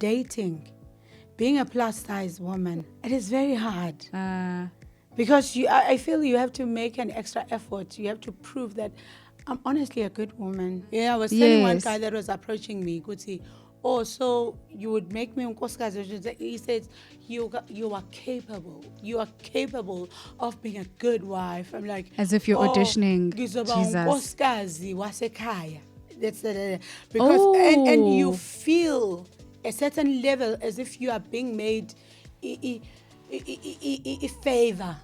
Dating, being a plus size woman, it is very hard. Because I feel you have to make an extra effort. You have to prove that I'm honestly a good woman. Yeah, I was telling one guy that was approaching me, Kuti, oh, so you would make me unkosikazi. He said, you are capable. You are capable of being a good wife. I'm like, as if you're auditioning ngizoba Jesus. unkosikazi wasekhaya. That's because and you feel a certain level as if you are being made a favor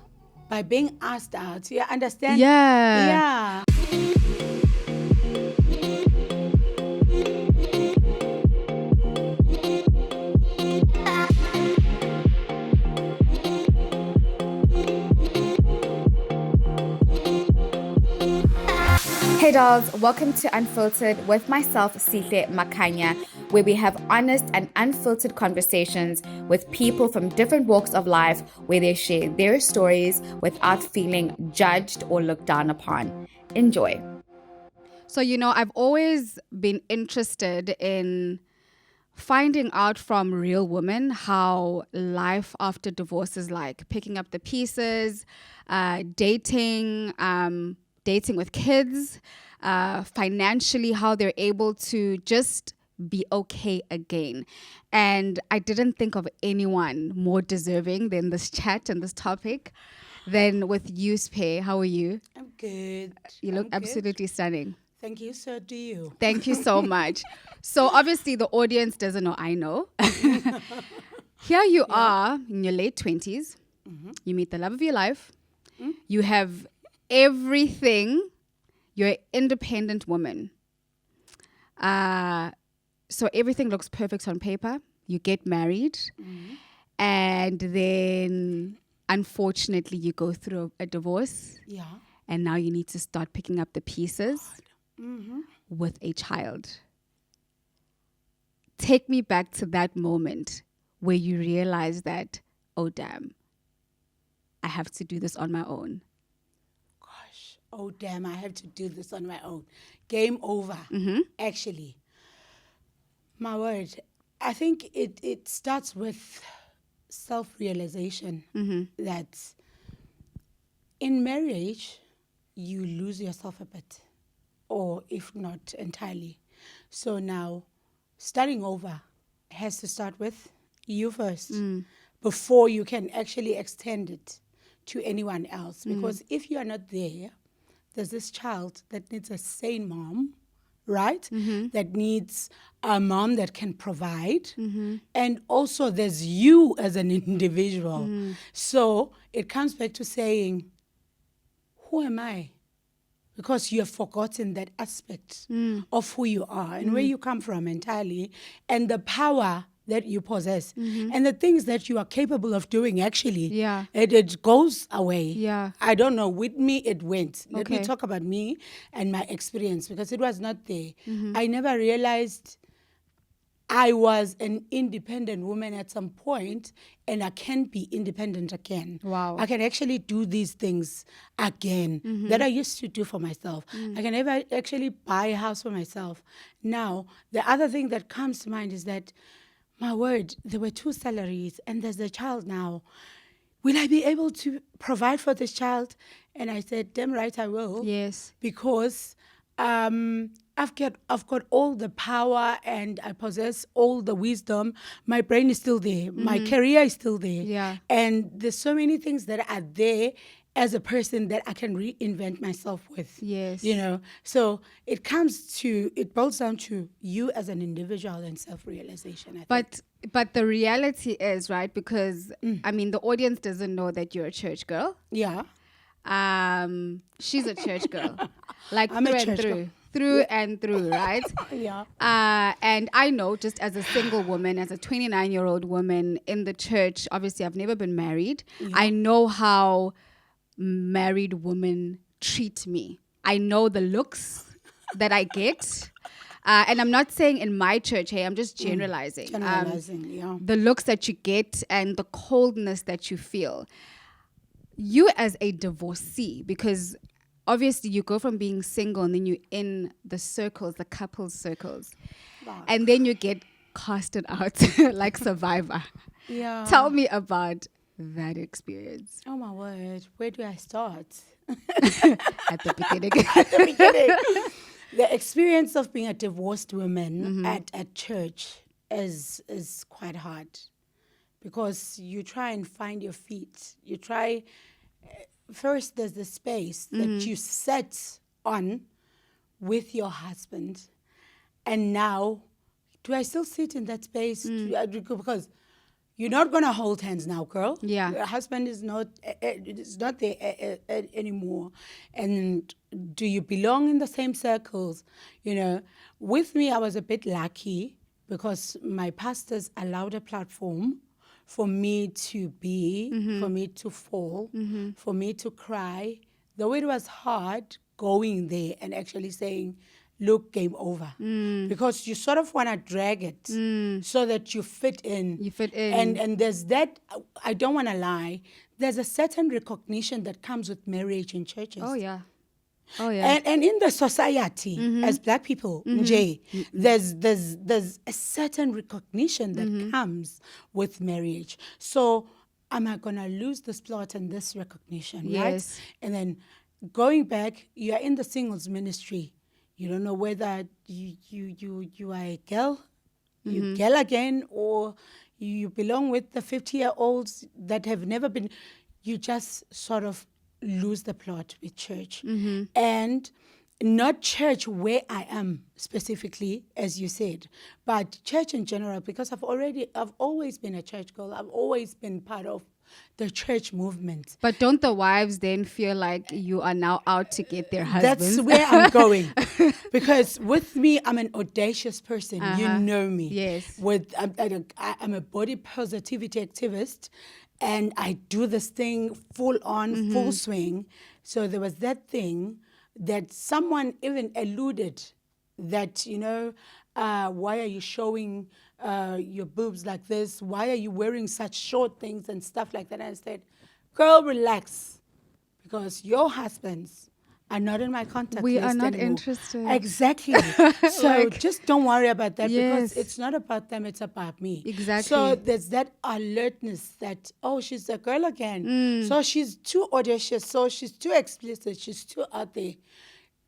by being asked out. You understand? Yeah. Hey dolls, welcome to Unfiltered with myself, Sihle Makhanya, where we have honest and unfiltered conversations with people from different walks of life where they share their stories without feeling judged or looked down upon. Enjoy. So, I've always been interested in finding out from real women how life after divorce is like, picking up the pieces, dating with kids, financially, how they're able to just be okay again. And I didn't think of anyone more deserving than this chat and this topic than with you, Sphe. How are you? I'm good. You look absolutely stunning. Thank you, so do you. Thank you so much. So obviously the audience doesn't know, I know. Here you are in your late 20s. Mm-hmm. You meet the love of your life. Mm-hmm. You have everything. You're an independent woman. So everything looks perfect on paper. You get married. Mm-hmm. And then unfortunately you go through a divorce. Yeah. And now you need to start picking up the pieces. Mm-hmm. With a child. Take me back to that moment where you realize that, oh damn, I have to do this on my own. Gosh, oh damn, I have to do this on my own. Game over, actually. My word, I think it starts with self-realization that in marriage, you lose yourself a bit. Or if not entirely. So now, starting over has to start with you first before you can actually extend it to anyone else. Because if you are not there, there's this child that needs a sane mom, right? That needs a mom that can provide. And also there's you as an individual. So it comes back to saying, who am I? Because you have forgotten that aspect of who you are and where you come from entirely and the power that you possess and the things that you are capable of doing actually. Yeah. It goes away. Yeah. I don't know. With me, it went. Let me Okay. talk about me and my experience because it was not there. I never realized I was an independent woman at some point and I can be independent again. Wow. I can actually do these things again that I used to do for myself. I can ever actually buy a house for myself. Now, the other thing that comes to mind is that, my word, there were 2 salaries and there's a child now. Will I be able to provide for this child? And I said, damn right I will. Yes. Because I've got all the power and I possess all the wisdom. My brain is still there. My career is still there. Yeah. And there's so many things that are there as a person that I can reinvent myself with. Yes. So it boils down to you as an individual and self-realization, I think. But the reality is, right, because, I mean, the audience doesn't know that you're a church girl. Yeah. She's a church girl. Like I'm through a and church through. girl. Through and through, right? Yeah. And I know, just as a single woman, as a 29-year-old woman in the church, obviously I've never been married. Yeah. I know how married women treat me. I know the looks that I get. And I'm not saying in my church, hey, I'm just generalizing. Yeah. The looks that you get and the coldness that you feel. You as a divorcee, because obviously you go from being single and then you're in the circles, the couples circles. Wow. And then you get casted out like Survivor. Yeah. Tell me about that experience. Oh my word, where do I start? At the beginning. At the beginning. The experience of being a divorced woman at church is quite hard because you try and find your feet. You try, first there's the space that you sit on with your husband. And now, do I still sit in that space? Because you're not going to hold hands now, girl. Yeah. Your husband is not there anymore. And do you belong in the same circles? You know, with me, I was a bit lucky because my pastors allowed a platform for me to be, for me to fall, for me to cry. Though it was hard going there and actually saying, look, game over. Because you sort of want to drag it so that you fit in. You fit in. And there's that, I don't want to lie, there's a certain recognition that comes with marriage in churches. Oh, yeah. Oh, yeah. And in the society, as Black people, Jay, there's a certain recognition that comes with marriage. So am I going to lose this plot and this recognition, Yes. right? And then going back, you're in the singles ministry. You don't know whether you are a girl, you girl again, or you belong with the 50-year-olds that have never been. You just sort of lose the plot with church. And not church where I am specifically, as you said, but church in general, because I've always been a church girl. I've always been part of the church movement. But don't the wives then feel like you are now out to get their husbands? That's where I'm going. Because with me, I'm an audacious person. You know me. Yes. I'm a body positivity activist, and I do this thing full on, full swing. So there was that thing that someone even alluded that, why are you showing your boobs like this? Why are you wearing such short things and stuff like that? And I said, girl, relax, because your husbands are not in my contact We list are not anymore. interested. Exactly. So just don't worry about that, Yes. because it's not about them, it's about me. Exactly. So there's that alertness that, oh, she's a girl again. So she's too audacious, so she's too explicit, she's too out there.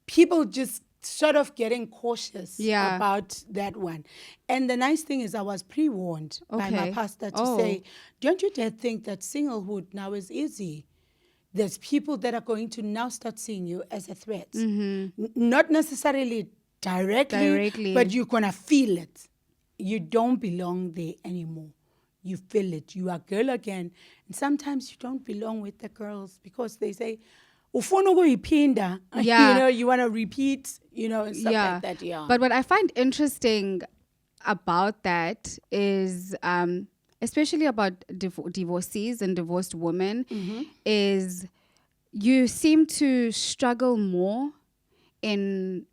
People just sort of getting cautious about that one. And the nice thing is I was pre-warned by my pastor to say, don't you dare think that singlehood now is easy. There's people that are going to now start seeing you as a threat. Not necessarily directly, but you're going to feel it. You don't belong there anymore. You feel it. You are a girl again. And sometimes you don't belong with the girls because they say, yeah. You want to repeat, and stuff like that. Yeah. But what I find interesting about that is, especially about divorcees and divorced women, is you seem to struggle more in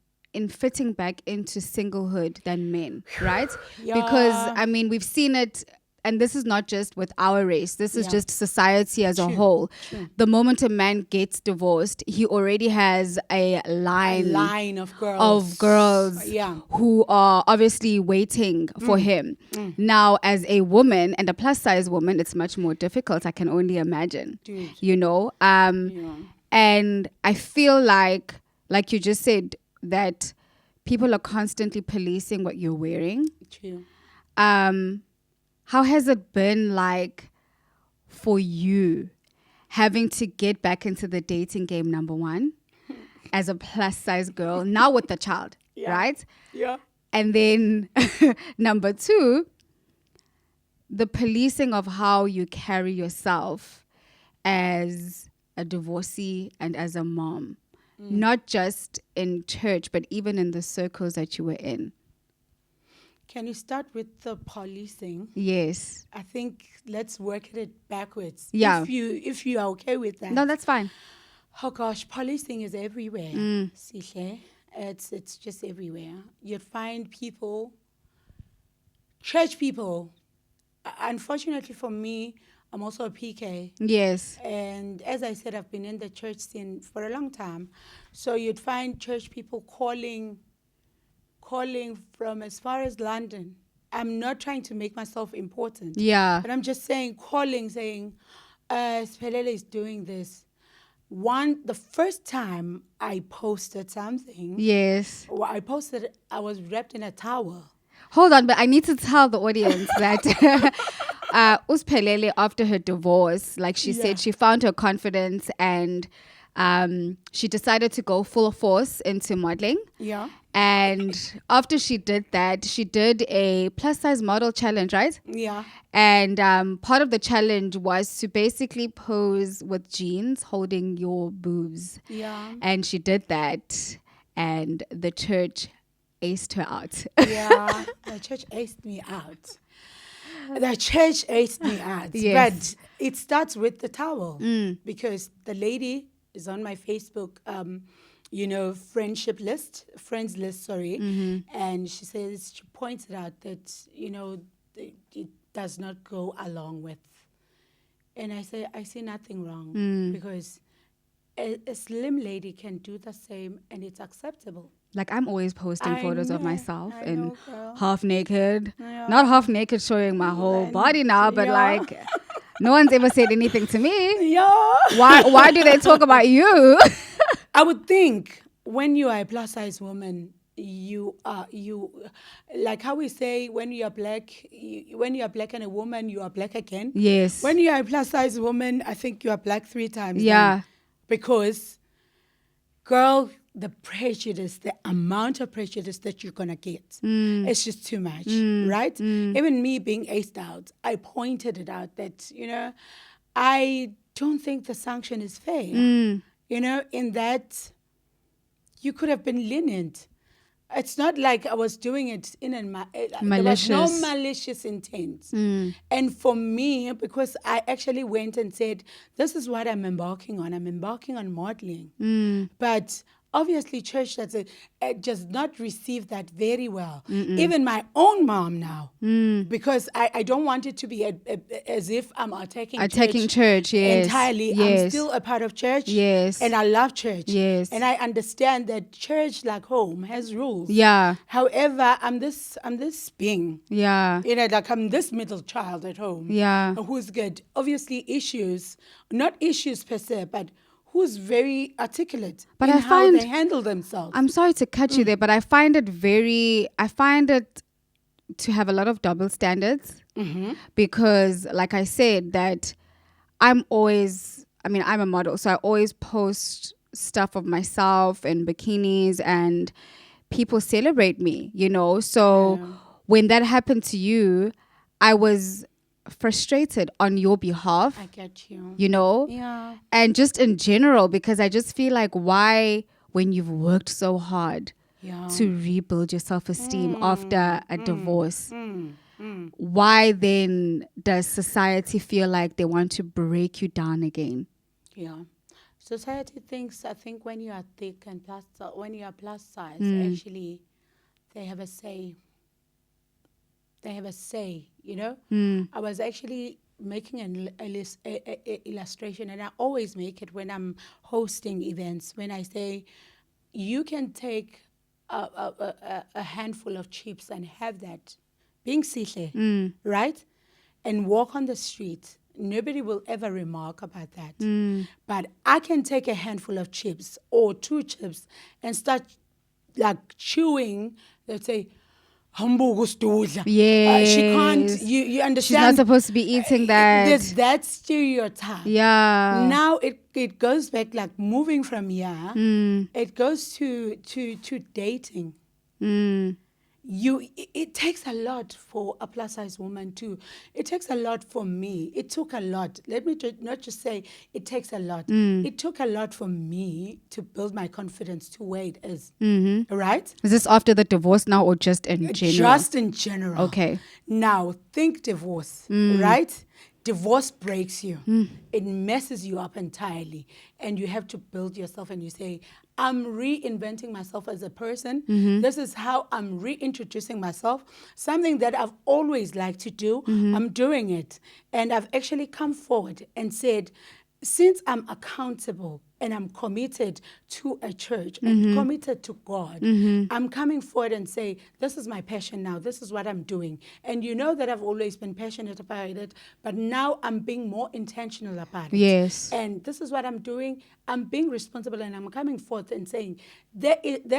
fitting back into singlehood than men, right? Because, we've seen it. And this is not just with our race. This is just society as a whole. The moment a man gets divorced, he already has a line of girls, who are obviously waiting for him. Now, as a woman and a plus size woman, it's much more difficult. I can only imagine. Dude. And I feel like you just said, that people are constantly policing what you're wearing. True. How has it been like for you having to get back into the dating game, number one, as a plus size girl, now with the child, right? Yeah. And then number two, the policing of how you carry yourself as a divorcee and as a mom, not just in church, but even in the circles that you were in. Can you start with the policing? Yes. I think let's work it backwards. Yeah. If you are okay with that. No, that's fine. Oh gosh, policing is everywhere. Sihle. It's just everywhere. You'd find people, church people. Unfortunately for me, I'm also a PK. Yes. And as I said, I've been in the church scene for a long time. So you'd find church people calling from as far as London I'm not trying to make myself important. Yeah. But I'm just saying, saying, Sphelele is doing this. The first time I posted something, Yes. I was wrapped in a towel. Hold on, but I need to tell the audience that Sphelele, after her divorce, like she said, she found her confidence and she decided to go full force into modeling. Yeah. And after she did that, she did a plus size model challenge, right? Yeah. And part of the challenge was to basically pose with jeans holding your boobs. Yeah. And she did that, and the church aced her out. Yeah. The church aced me out. The church aced me out. Yes. But it starts with the towel because the lady is on my Facebook, friends list, sorry. And she pointed out that, it does not go along with. And I say, I see nothing wrong because a slim lady can do the same and it's acceptable. Like, I'm always posting photos of myself I and know, girl. half naked. Yeah. Not half naked showing my whole body now, but like, no one's ever said anything to me. Yeah. Why do they talk about you? I would think when you are a plus size woman, you like how we say when you are black and a woman, you are black again. Yes. When you are a plus size woman, I think you are black 3 times. Yeah. Then. Because, girl, the amount of prejudice that you're gonna get, it's just too much, right? Even me being aced out, I pointed it out that, I don't think the sanction is fair. In that you could have been lenient. It's not like I was doing it there was no malicious intent. And for me, because I actually went and said, this is what I'm embarking on. I'm embarking on modeling. But obviously church does not receive that very well. Even my own mom now. Because I don't want it to be as if I'm attacking church, yes. entirely. Yes. I'm still a part of church. Yes. And I love church. Yes. And I understand that church, like home, has rules. Yeah. However, I'm this being. Yeah. Like I'm this middle child at home. Yeah. Who's got obviously issues, not issues per se, but who's very articulate in how they handle themselves. I'm sorry to cut you there, but I find it to have a lot of double standards because, like I said, that I'm a model, so I always post stuff of myself in bikinis and people celebrate me, So when that happened to you, I was frustrated on your behalf. I get you. Yeah. And just in general, because I just feel like why, when you've worked so hard to rebuild your self-esteem after a divorce, why then does society feel like they want to break you down again? Yeah. Society thinks, I think when you are thick and when you are plus size, actually, they have a say. I was actually making an illustration, and I always make it when I'm hosting events, when I say, you can take a handful of chips and have that, being Sihle, right? And walk on the street. Nobody will ever remark about that. But I can take a handful of chips or 2 chips and start like chewing, let's say, Yes. She can't, you understand? She's not supposed to be eating that. There's that stereotype. Yeah. Now it goes back, like moving from here, it goes to dating. It takes a lot for a plus size woman too. It takes a lot for me. It took a lot. Let me not just say it takes a lot. It took a lot for me to build my confidence to where it is. Right? Is this after the divorce now or just in general? Just in general. Okay. Now think divorce, right? Divorce breaks you. It messes you up entirely. And you have to build yourself and you say, I'm reinventing myself as a person. This is how I'm reintroducing myself. Something that I've always liked to do, I'm doing it. And I've actually come forward and said, since I'm accountable and I'm committed to a church and committed to God, I'm coming forward and say, this is my passion now. This is what I'm doing. And you know that I've always been passionate about it, but now I'm being more intentional about it. Yes. And this is what I'm doing. I'm being responsible, and I'm coming forth and saying, there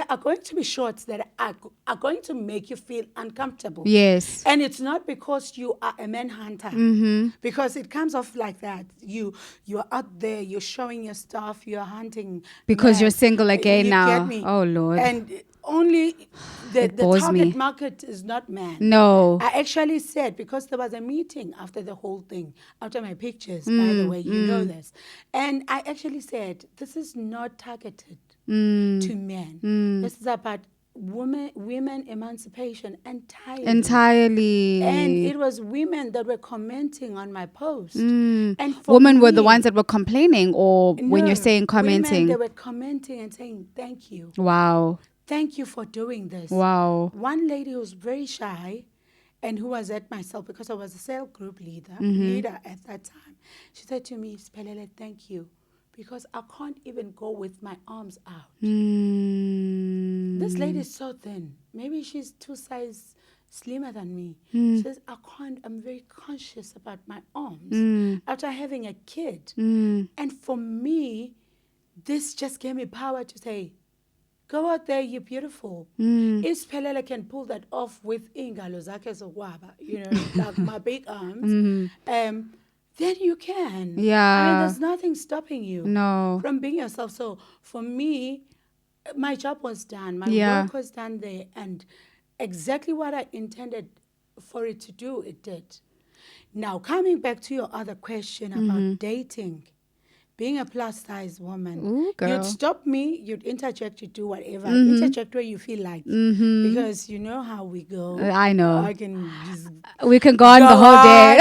are going to be shorts that are going to make you feel uncomfortable. Yes. And it's not because you are a manhunter, because it comes off like that. You're out there, you're showing your stuff, you're hunting. Because man. you're single again You now. get me? Oh, Lord. And only the bores target me. market is not man. No. I actually said, because there was a meeting after the whole thing, after my pictures, by the way, you know this. And I actually said, this is not targeted to men. This is about women emancipation entirely. And it was women that were commenting on my post. And for Women were the me- ones that were complaining, or when you're saying commenting? Women, they were commenting and saying, thank you. Wow. Thank you for doing this. Wow. One lady who was very shy and who was at myself, because I was a cell group leader at that time, she said to me, Sphelele, thank you, because I can't even go with my arms out. This lady is so thin. Maybe she's 2 sizes slimmer than me. She says, I'm very conscious about my arms after having a kid. And for me, this just gave me power to say, go out there, you're beautiful. If Sphelele can pull that off with ingalo zakhe zokwaba, like my big arms, then you can. Yeah. I mean, there's nothing stopping you from being yourself. So for me, my job was done. My work was done there. And exactly what I intended for it to do, it did. Now, coming back to your other question about dating, being a plus-size woman, Ooh, girl. you'd stop me, you'd interject, you'd do whatever. Interject where you feel like. Because you know how we go. I know. I can just We can go on the whole day.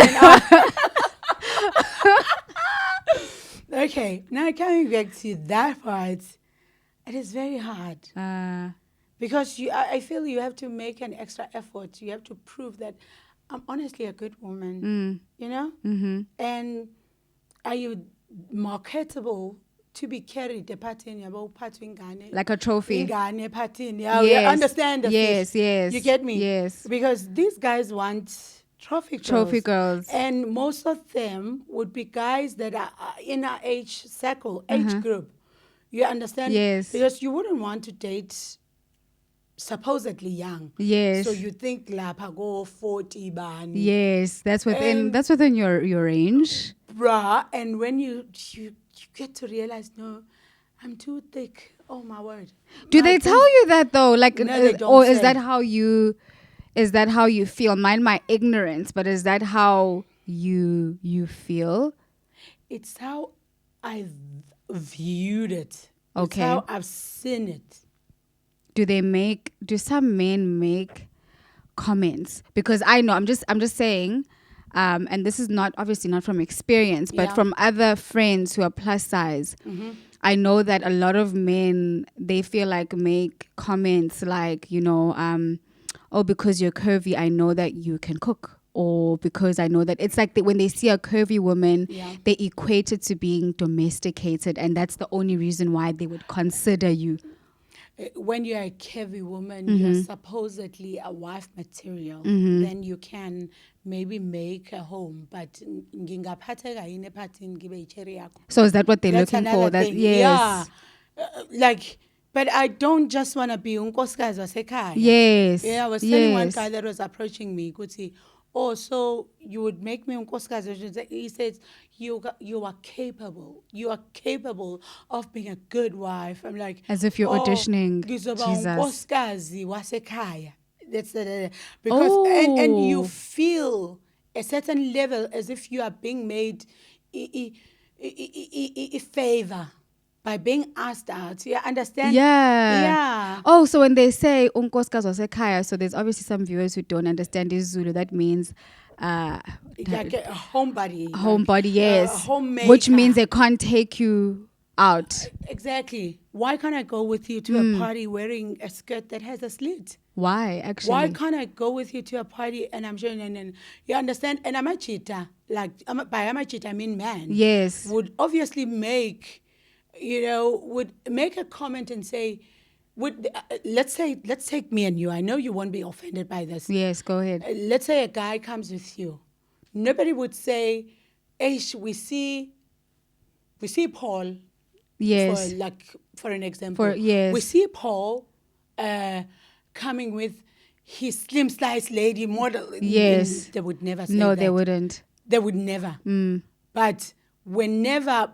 Okay, now coming back to that part, it is very hard. Because I feel you have to make an extra effort. You have to prove that I'm honestly a good woman, And are you marketable to be carried Like a trophy. You understand the Yes, fish. yes. You get me? Yes. Because these guys want trophy girls. And most of them would be guys that are in our age group. You understand? Yes. Because you wouldn't want to date supposedly young. Yes. So you think lapha go 40 bani. Yes, that's within your range. Bruh, and when you get to realize, no, I'm too thick. Oh my word. Do they tell you that though? Like, No, they don't or say. is that how you feel? Mind my ignorance, but is that how you feel? It's how I've viewed it. Okay. It's how I've seen it. Do some men make comments? Because I know, I'm just saying, and this is obviously not from experience, but from other friends who are plus size. I know that a lot of men, they feel like make comments like, oh, because you're curvy, I know that you can cook. Or because I know that it's like when they see a curvy woman, they equate it to being domesticated. And that's the only reason why they would consider you. When you're a curvy woman, you're supposedly a wife material, then you can maybe make a home. But so is that what they're looking for? That thing. Yes. Yeah. But I don't just want to be unkosikazi wasekhaya. Yes. Yeah, I was telling one guy that was approaching me, oh, so you would make me unkosikazi? He says, you are capable. You are capable of being a good wife. I'm like, as if you're auditioning. Jesus. Unkosikazi wasekhaya. That's because and you feel a certain level as if you are being made a favor by being asked out. You understand? Yeah. Oh, so when they say unkosikazi wasekhaya, so there's obviously some viewers who don't understand this Zulu. That means like a homebody. Homebody, yes. Homemaker. Which means they can't take you out. Exactly. Why can't I go with you to a party wearing a skirt that has a slit? Why, actually? Why can't I go with you to a party and I'm showing, and you understand? And I'm a cheater. By I'm a cheater, I mean man. Yes. Would obviously make would make a comment and say, let's take me and you. I know you won't be offended by this. Yes, go ahead. Let's say a guy comes with you. Nobody would say, "Hey, we see Paul." Yes. For an example, yes. we see Paul coming with his slim slice lady model. Yes. They would never say No, that. they wouldn't. They would never. But whenever,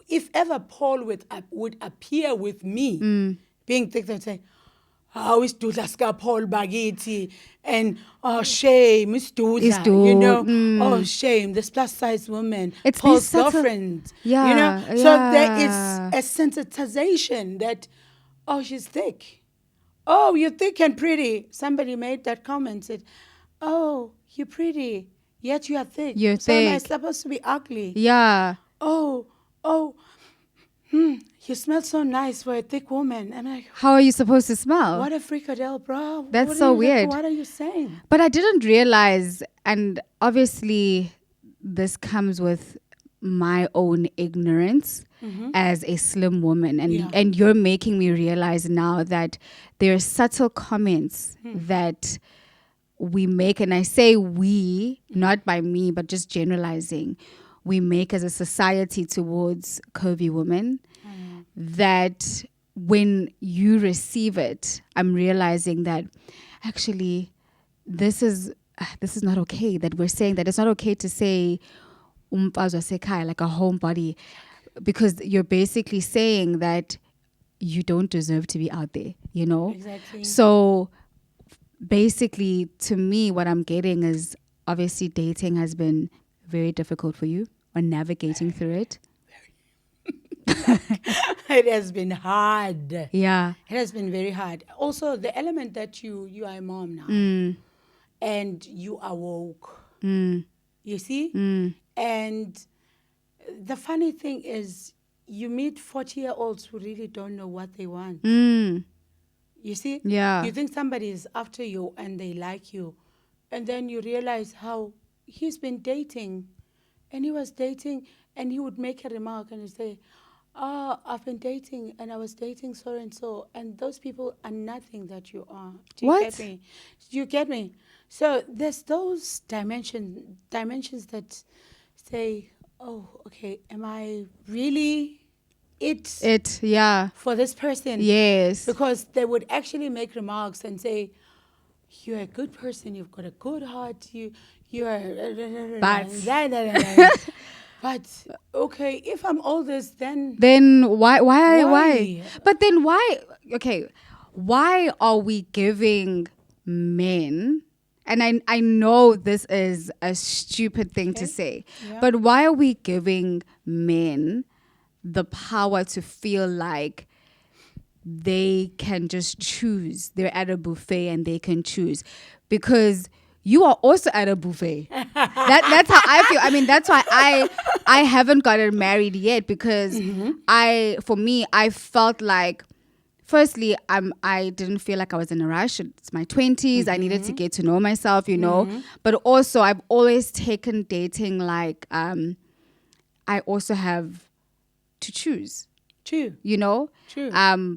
if ever Paul would appear with me, being thick, they'd say, "How is Dudla Paul Bagiti?" And "Oh, shame, it's Dudla." "Oh, shame, this plus size woman, It's Paul's subtle. girlfriend." Yeah, So there is a sensitization that, "Oh, she's thick. Oh, you're thick and pretty." Somebody made that comment, said, "Oh, you're pretty, yet you are thick. You're so am I thick. supposed to be ugly?" Yeah. Oh, you smell so nice for a thick woman. I'm like, how are you supposed to smell? What a fricadelle, bro. That's so weird. What are you saying? But I didn't realize, and obviously this comes with my own ignorance as a slim woman, and you're making me realize now that there are subtle comments that we make, and I say we, not by me, but just generalizing, we make as a society towards curvy women, that when you receive it, I'm realizing that actually this is not okay, that we're saying that it's not okay to say umfazi wasekhaya, like a homebody, because you're basically saying that you don't deserve to be out there, Exactly. So basically, to me, what I'm getting is obviously dating has been very difficult for you, or navigating through it. It has been hard. Yeah. It has been very hard. Also, the element that you are a mom now, and you are woke. You see? And the funny thing is, you meet 40-year-olds who really don't know what they want. You see? Yeah. You think somebody is after you and they like you. And then you realize how he's been dating. And he was dating, and he would make a remark and he'd say, "Oh, I've been dating, and I was dating so and so." And those people are nothing that you are. Do you get me? Do you get me? So there's those dimensions that say, "Oh, okay, am I really it yeah, for this person?" yes, Because they would actually make remarks and say, "You're a good person, you've got a good heart, you are but okay, if I'm all this, then why? But then why? Okay, why are we giving men? And I know this is a stupid thing to say, but why are we giving men the power to feel like they can just choose? They're at a buffet and they can choose, because you are also at a buffet. That's how I feel. I mean, that's why I haven't gotten married yet, because for me, I felt like, firstly, I didn't feel like I was in a rush. It's my 20s. I needed to get to know myself, But also, I've always taken dating like I also have to choose. True. True.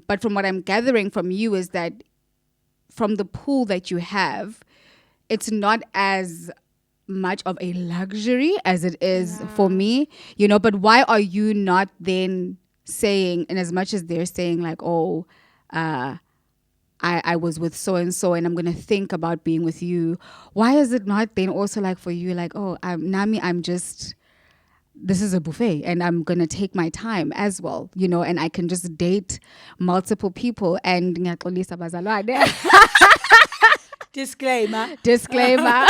But from what I'm gathering from you is that from the pool that you have, it's not as much of a luxury as it is for me, But why are you not then saying, and as much as they're saying like, oh, I was with so and so and I'm gonna think about being with you, why is it not then also like for you, like, oh, I'm just, this is a buffet and I'm gonna take my time as well, and I can just date multiple people and disclaimer.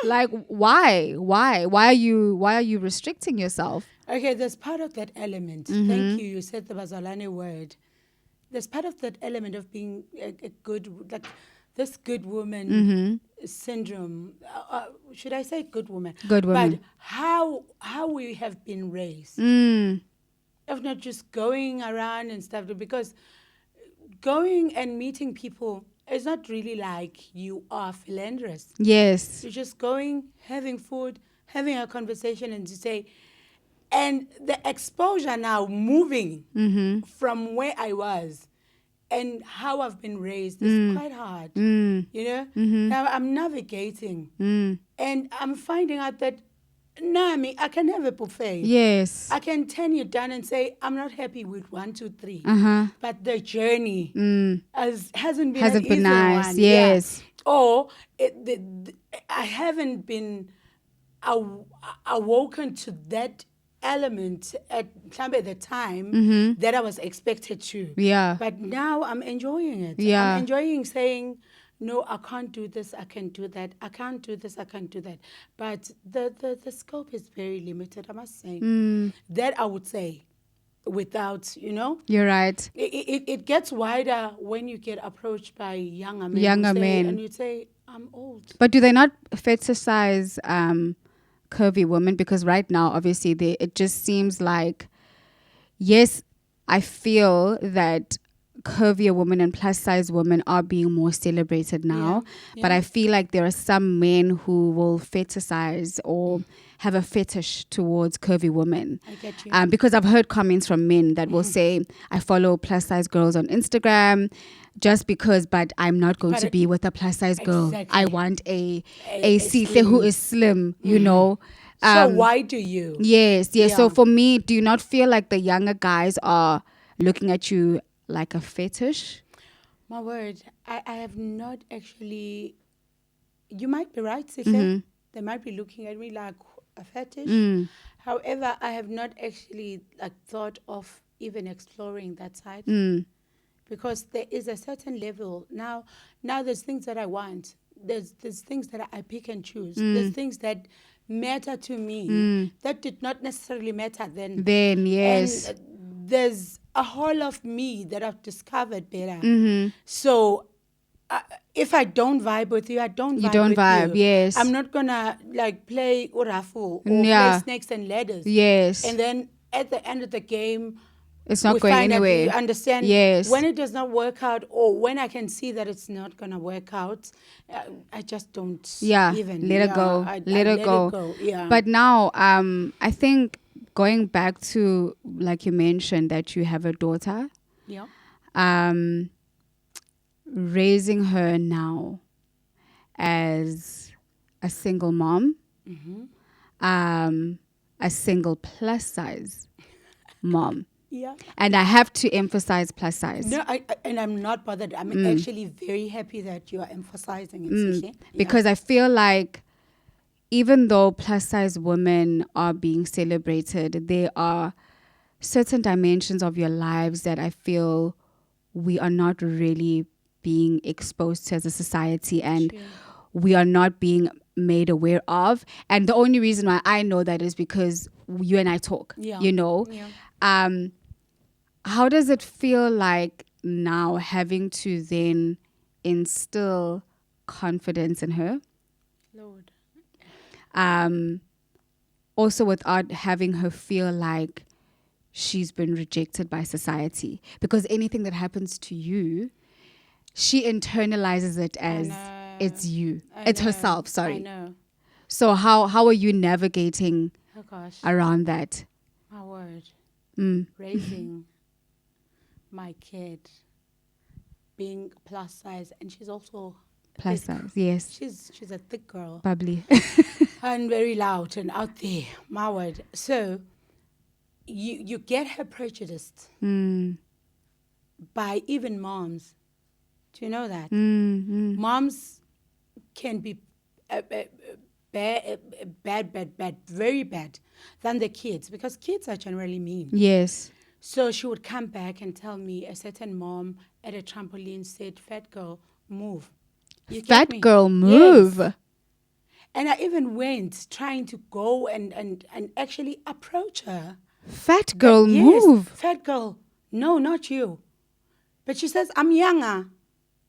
Like, why are you restricting yourself? Okay, there's part of that element. Thank you said the Bazalane word. There's part of that element of being a good, like this good woman syndrome. Should I say good woman? Good woman. But how we have been raised, of not just going around and stuff, because going and meeting people is not really like you are philanderous. Yes. You're just going, having food, having a conversation, and to say, And the exposure now moving Mm-hmm. from where I was and how I've been raised Mm. is quite hard. Mm. You know? Mm-hmm. Now I'm navigating. Mm. And I'm finding out that, no, I can never put faith. Yes. I can turn you down and say, I'm not happy with 1, 2, 3. Uh-huh. But the journey Mm. hasn't been Hasn't an been easy nice. one. Yes. Yeah. Or I haven't been awoken to that element at the time that I was expected to. Yeah. But now I'm enjoying it. Yeah. I'm enjoying saying, no, I can't do this, I can do that. I can't do this, I can't do that. But the scope is very limited, I must say. That I would say without, You're right. it gets wider when you get approached by younger men. Younger men. And you say, I'm old. But do they not fetishize curvy women? Because right now, obviously, it just seems like, yes, I feel that curvier women and plus size women are being more celebrated now. Yeah. But I feel like there are some men who will fetishize or have a fetish towards curvy women. I get you. Because I've heard comments from men that will say, I follow plus size girls on Instagram just because, but I'm not going to be with a plus size girl. Exactly. I want a Sihle who is slim, you know. So why do you? Yes. Yeah. So for me, do you not feel like the younger guys are looking at you like a fetish? My word, I have not actually. You might be right, Sihle. They might be looking at me like a fetish. However, I have not actually thought of even exploring that side. Because there is a certain level. Now there's things that I want. There's things that I pick and choose. There's things that matter to me that did not necessarily matter then. Then, yes. And there's a whole of me that I've discovered better. So if I don't vibe with you, I don't vibe You don't with vibe, you. yes. I'm not gonna play urafu or play snakes and ladders. Yes. And then at the end of the game, It's not we going find anywhere. Out, you understand? Yes. When it does not work out, or when I can see that it's not gonna work out, I just don't. Even let it go. Let it go. Yeah. But now, I think going back to, like you mentioned, that you have a daughter. Yeah. Raising her now as a single mom, a single plus size mom. Yeah. And I have to emphasize plus size. No, and I'm not bothered. I'm actually very happy that you are emphasizing it, Sihle. Yeah. Because I feel like even though plus size women are being celebrated, there are certain dimensions of your lives that I feel we are not really being exposed to as a society, and we are not being made aware of. And the only reason why I know that is because you and I talk, you know. Yeah. How does it feel like now having to then instill confidence in her? Lord. Also without having her feel like she's been rejected by society. Because anything that happens to you, she internalizes it as it's you. It's herself, sorry. I know. So how are you navigating Oh gosh. around that? My word. Raising my kid, being plus size, and she's also Plus thick. size, yes. She's a thick girl. Bubbly. And very loud and out there. My word. So you get her prejudiced by even moms. Do you know that? Moms can be bad, very bad than the kids, because kids are generally mean. Yes. So she would come back and tell me a certain mom at a trampoline said, "Fat girl, move." You get Fat me? girl, move. Yes. And I even went trying to go and actually approach her. Fat girl, Yes, move. fat girl. No, not you. But she says, I'm younger.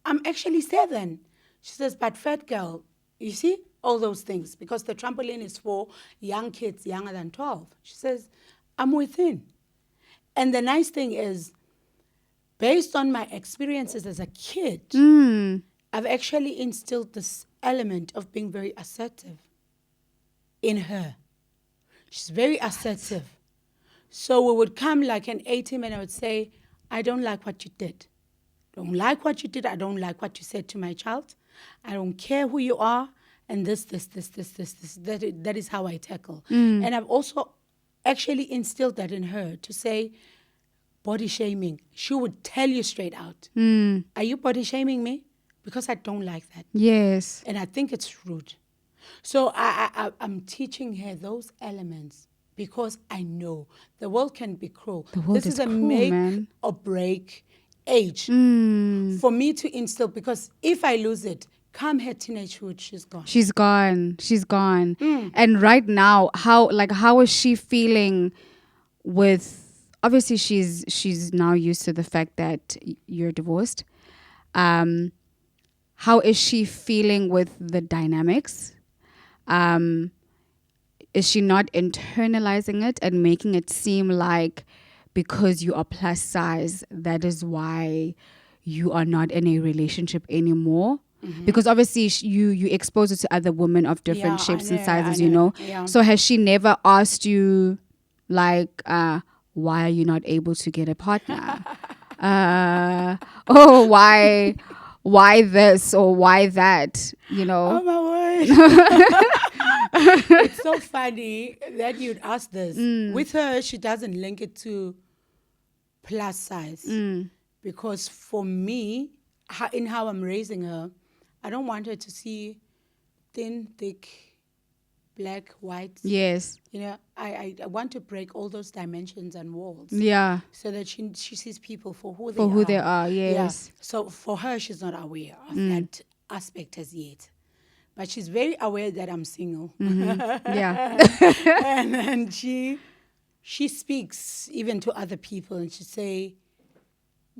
I'm actually 7. She says, but fat girl, you see, all those things, because the trampoline is for young kids younger than 12. She says, I'm within. And the nice thing is, based on my experiences as a kid, I've actually instilled this element of being very assertive in her. She's very assertive. So we would come like an A-team and I would say, I don't like what you did. Don't like what you did. I don't like what you said to my child. I don't care who you are. And this. That is how I tackle. And I've also actually instilled that in her to say, body shaming. She would tell you straight out, are you body shaming me? Because I don't like that. Yes. And I think it's rude. So I'm teaching her those elements because I know the world can be cruel. The world This is is a cruel, make man. or break age for me to instill, because if I lose it, come her teenagehood, she's gone. She's gone. And right now, how is she feeling with, obviously she's now used to the fact that you're divorced. How is she feeling with the dynamics? Is she not internalizing it and making it seem like because you are plus size, that is why you are not in a relationship anymore? Because obviously you expose it to other women of different shapes and sizes, you know. Yeah. So has she never asked you, like, why are you not able to get a partner? Oh, why this or why that? You know. Oh my word. It's so funny that you'd ask this. With her, she doesn't link it to plus size. Because for me, in how I'm raising her, I don't want her to see thin, thick, black, white. Yes. You know, I want to break all those dimensions and walls. Yeah. So that she sees people for who they For are. who they are, yes. Yeah. So for her, she's not aware of that aspect as yet. But she's very aware that I'm single. Yeah. and she speaks even to other people, and she say,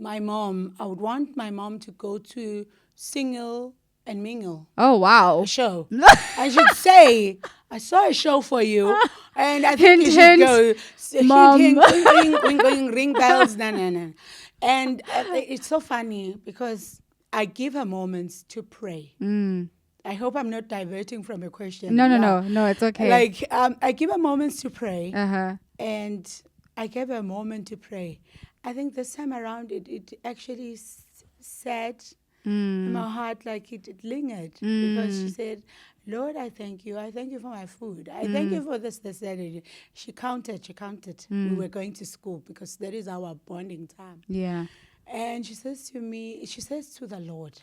I would want my mom to go to Single and Mingle. Oh, wow. A show. I should say, I saw a show for you, and I think you Hint, should go. Mom. Hint, ring bells, no. And it's so funny because I give her moments to pray. I hope I'm not diverting from a question. No, it's okay. Like, I give her moments to pray, Uh-huh. and I gave her a moment to pray. I think this time around, it actually sat in my heart, like it lingered, because she said, Lord, I thank you. I thank you for my food. I thank you for this, that. She counted. We were going to school because that is our bonding time. Yeah. And she says to me, she says to the Lord,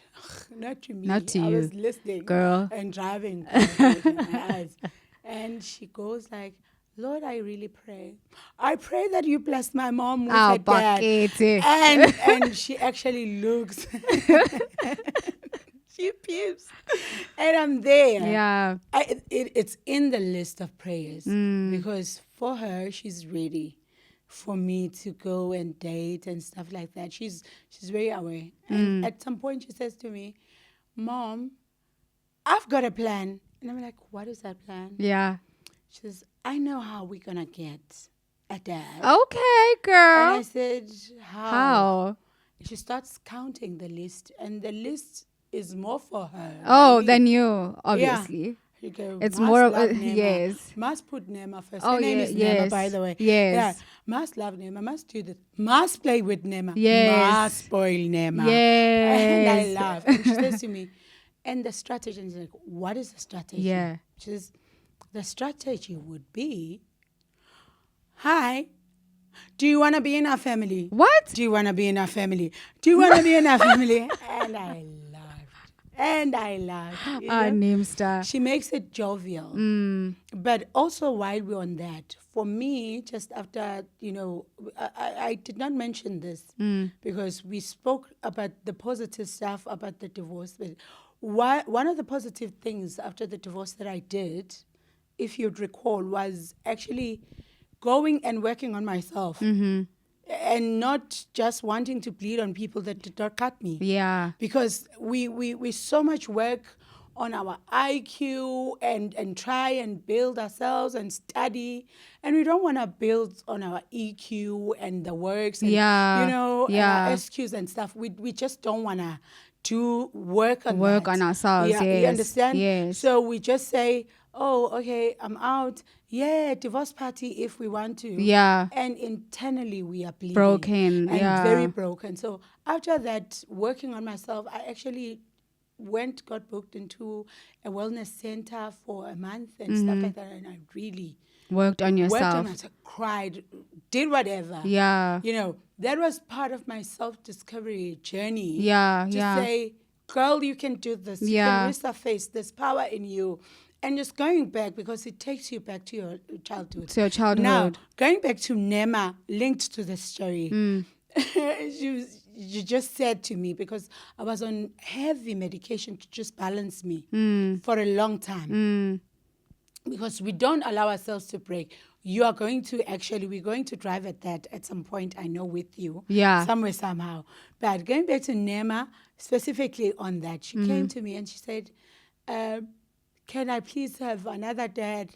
not to me. Not to I you, was listening, girl. and driving with my eyes. And she goes like, Lord, I really pray. I pray that you bless my mom with her dad. And she actually looks. She peeps. And I'm there. Yeah. It's in the list of prayers because for her, she's ready for me to go and date and stuff like that. She's very aware. And at some point, she says to me, Mom, I've got a plan. And I'm like, what is that plan? Yeah. She says, I know how we're going to get a dad. Okay, girl. And I said, How? She starts counting the list, and the list is more for her. Oh, than you, obviously. Yeah. Go, it's more of yes. Must put Nema first. Oh, her name is Nema, by the way. Yes. Yeah. Must love Nema. Must do this. Must play with Nema. Yes. Must spoil Nema. Yes. And I laugh. And she says to me, and the strategy is like, what is the strategy? Yeah. She says, the strategy would be, hi, do you want to be in our family? What? Do you want to be in our family? Do you want to be in our family? And I laughed. You know? Name star. She makes it jovial. But also while we're on that, for me, just after, I did not mention this because we spoke about the positive stuff about the divorce. But one of the positive things after the divorce that I did, if you'd recall, was actually going and working on myself. And not just wanting to bleed on people that did not cut me. Yeah. Because we so much work on our IQ and try and build ourselves and study. And we don't want to build on our EQ and the works and, and our SQs and stuff. We just don't want to do work on Work that. on ourselves, Yeah, you yes, understand? yes. So we just say, oh, okay, I'm out. Yeah, divorce party if we want to. Yeah. And internally we are bleeding. Broken, And yeah. very broken. So after that, working on myself, I actually got booked into a wellness center for a month and stuff like that. And I really Worked on worked on yourself. myself, cried, did whatever. Yeah. You know, that was part of my self-discovery journey. Yeah, To yeah. say, girl, you can do this. You Yeah. can resurface. There's power in you. And just going back, because it takes you back to your childhood. To your childhood. Now, going back to Nema, linked to the story, you just said to me, because I was on heavy medication to just balance me for a long time. Because we don't allow ourselves to break. We're going to drive at that at some point, I know, with you. Yeah. Somewhere, somehow. But going back to Nema, specifically on that, she came to me and she said, can I please have another dad,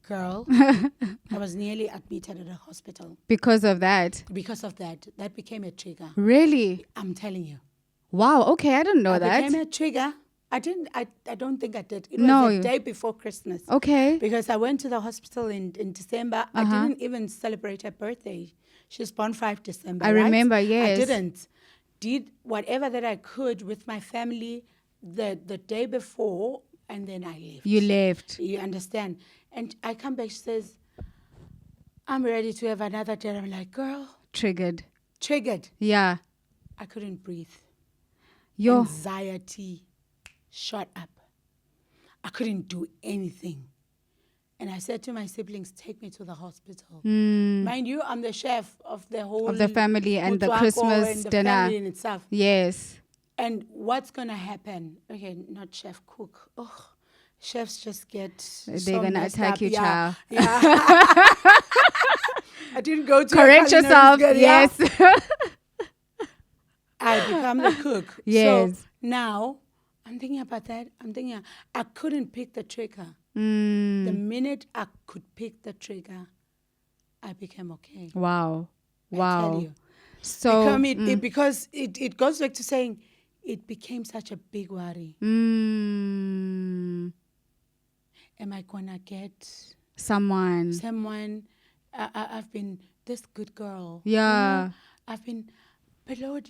girl? I was nearly admitted at the hospital. Because of that? Because of that. That became a trigger. Really? I'm telling you. Wow, okay, I didn't know It that. became a trigger. I don't think I did. It was the day before Christmas. Okay. Because I went to the hospital in December. I didn't even celebrate her birthday. She was born 5 December. I remember, yes. I didn't. Did whatever that I could with my family the day before, and then I left. You left. You understand? And I come back, she says, I'm ready to have another day. I'm like, girl. Triggered. Yeah. Yeah. I couldn't breathe. Yo. Anxiety shot up. I couldn't do anything. And I said to my siblings, take me to the hospital. Mind you, I'm the chef of the whole... Of the family and the Mutwako Christmas and the dinner. family in itself. Yes. And what's going to happen? Okay, not chef, cook. Oh, chefs just get... They're going to attack you, child. Yeah. I didn't go to... Correct yourself. School, yes. I become the cook. Yes. So now, I'm thinking about that. I couldn't pick the trigger. The minute I could pick the trigger, I became okay. Wow. I tell you. So Because it goes back to saying it became such a big worry. Am I gonna get someone? I've been this good girl. Yeah. You know, I've been, but Lord,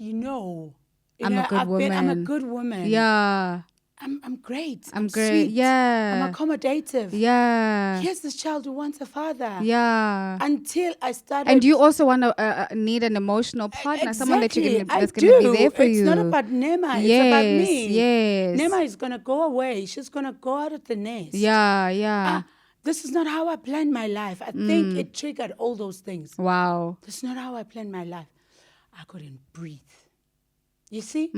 I'm a good woman. I'm a good woman. Yeah. I'm great. I'm great. Sweet. Yeah. I'm accommodative. Yeah. Here's this child who wants a father. Yeah. Until I started. And you also want to need an emotional partner, someone that's going to be there for you. It's not about Nema. Yes, it's about me. Yes. Nema is going to go away. She's going to go out of the nest. Yeah, yeah. This is not how I planned my life. I think it triggered all those things. Wow. This is not how I planned my life. I couldn't breathe. You see?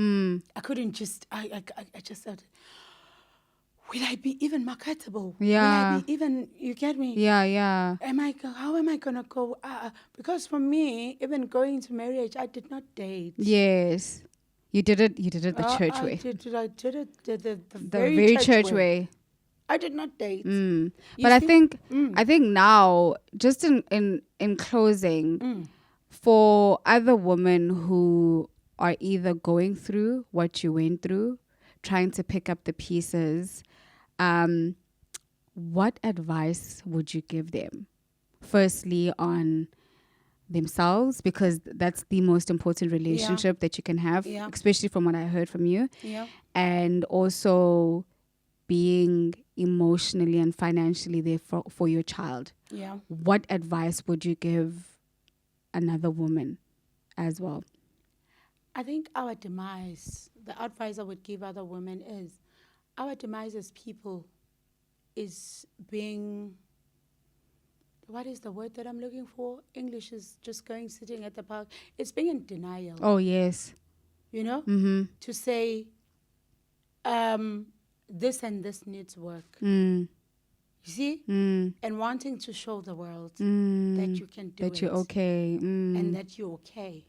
I couldn't just, I just thought, will I be even marketable? Yeah. Will I be even, you get me? Yeah, yeah. How am I going to go? Because for me, even going into marriage, I did not date. Yes. You did it the church way. I did it the very church way. I did not date. But I think now, just in closing, for other women who are either going through what you went through, trying to pick up the pieces, what advice would you give them? Firstly, on themselves, because that's the most important relationship that you can have, especially from what I heard from you. Yeah. And also being emotionally and financially there for your child. Yeah. What advice would you give another woman as well? I think our demise, the advice I would give other women is, our demise as people is being, what is the word that I'm looking for? English is just sitting at the park. It's being in denial. Oh, yes. You know? To say, this and this needs work. You see? And wanting to show the world that you can do it. That you're okay. And that you're okay.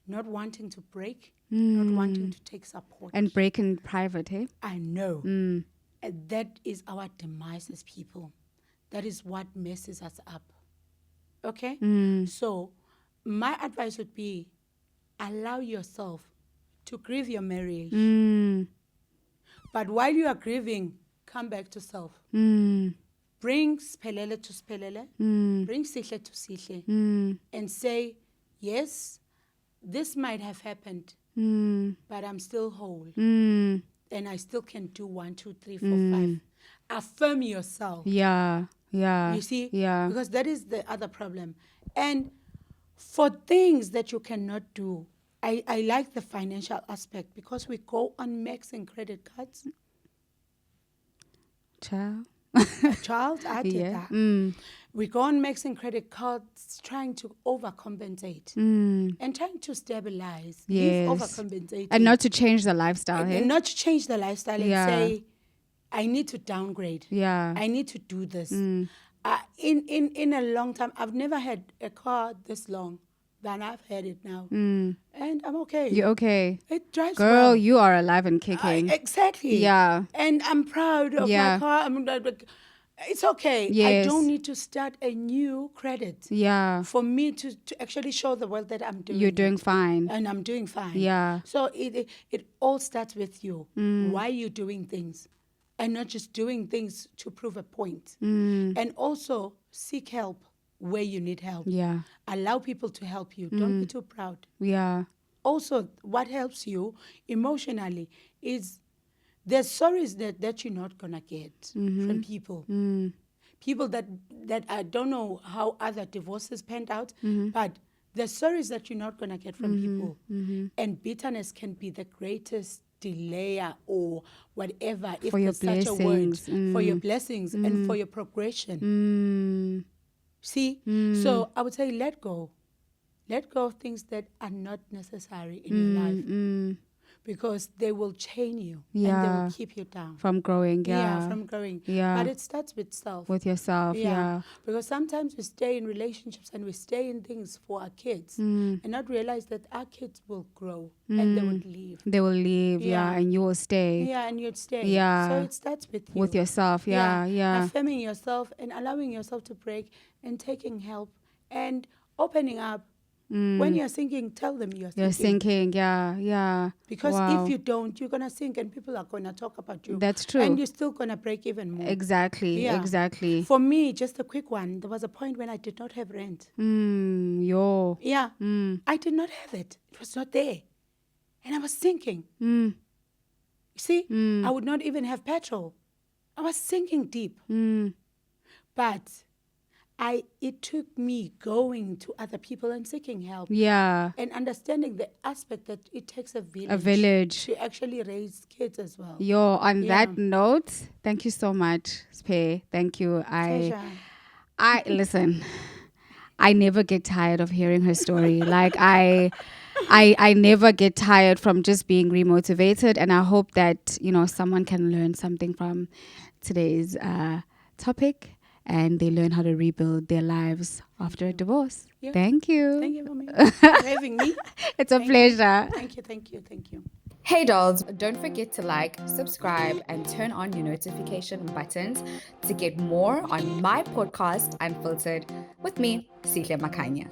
Not wanting to break, not wanting to take support. And break in private, eh? I know. And that is our demise as people. That is what messes us up. Okay? So my advice would be, allow yourself to grieve your marriage. Mm. But while you are grieving, come back to self. Mm. Bring Sphelele to Sphelele. Bring Sihle to Sihle. And say, yes, this might have happened, but I'm still whole. And I still can do 1, 2, 3, 4, 5. Affirm yourself. Yeah. You see? Yeah. Because that is the other problem. And for things that you cannot do, I like the financial aspect because we go on maxing credit cards. Child, I did that. We go on maxing credit cards trying to overcompensate and trying to stabilize. Yes. Leave overcompensating. And not to change the lifestyle, hey? And not to change the lifestyle and Yeah. say, I need to downgrade. Yeah. I need to do this. In a long time, I've never had a car this long than I've had it now. And I'm okay. You're okay. It drives Girl, well. you are alive and kicking. Exactly. Yeah. And I'm proud of Yeah. my car. It's okay. Yes. I don't need to start a new credit Yeah. for me to actually show the world that I'm doing You're doing it. fine. And I'm doing fine. Yeah. So it all starts with you. Why you're doing things. And not just doing things to prove a point. And also seek help where you need help. Yeah. Allow people to help you. Don't be too proud. Yeah. Also, what helps you emotionally is there's stories that you're not going to get from people. People that I don't know how other divorces panned out, but there's stories that you're not going to get from people. And bitterness can be the greatest delayer or whatever, if For your there's such a word, blessings. for your blessings and for your progression. See? So I would say let go. Let go of things that are not necessary in your life. Because they will chain you and they will keep you down. From growing, yeah. From growing. Yeah. But it starts with self. With yourself, yeah. Because sometimes we stay in relationships and we stay in things for our kids and not realize that our kids will grow and they would leave. They will leave, yeah, and you will stay. Yeah, and you'd stay. Yeah. So it starts with you. With yourself, yeah. Affirming yourself and allowing yourself to break and taking help and opening up. When you're sinking, tell them you're sinking. You're sinking, yeah. Because Wow. if you don't, you're going to sink and people are going to talk about you. That's true. And you're still going to break even more. Exactly, Yeah. exactly. For me, just a quick one, there was a point when I did not have rent. Yo. Yeah. I did not have it. It was not there. And I was sinking. You see, I would not even have petrol. I was sinking deep. But it took me going to other people and seeking help. Yeah. And understanding the aspect that it takes a village. A village. To actually raise kids as well. Yo, on that note, thank you so much, Sphe. Thank you. Pleasure. I listen. I never get tired of hearing her story. Like I never get tired from just being remotivated, and I hope that someone can learn something from today's topic, and they learn how to rebuild their lives after a divorce. Yeah. Thank you. Thank you for having me. It's a pleasure. Thank you. Hey dolls, don't forget to like, subscribe, and turn on your notification buttons to get more on my podcast, Unfiltered, with me, Sihle Makhanya.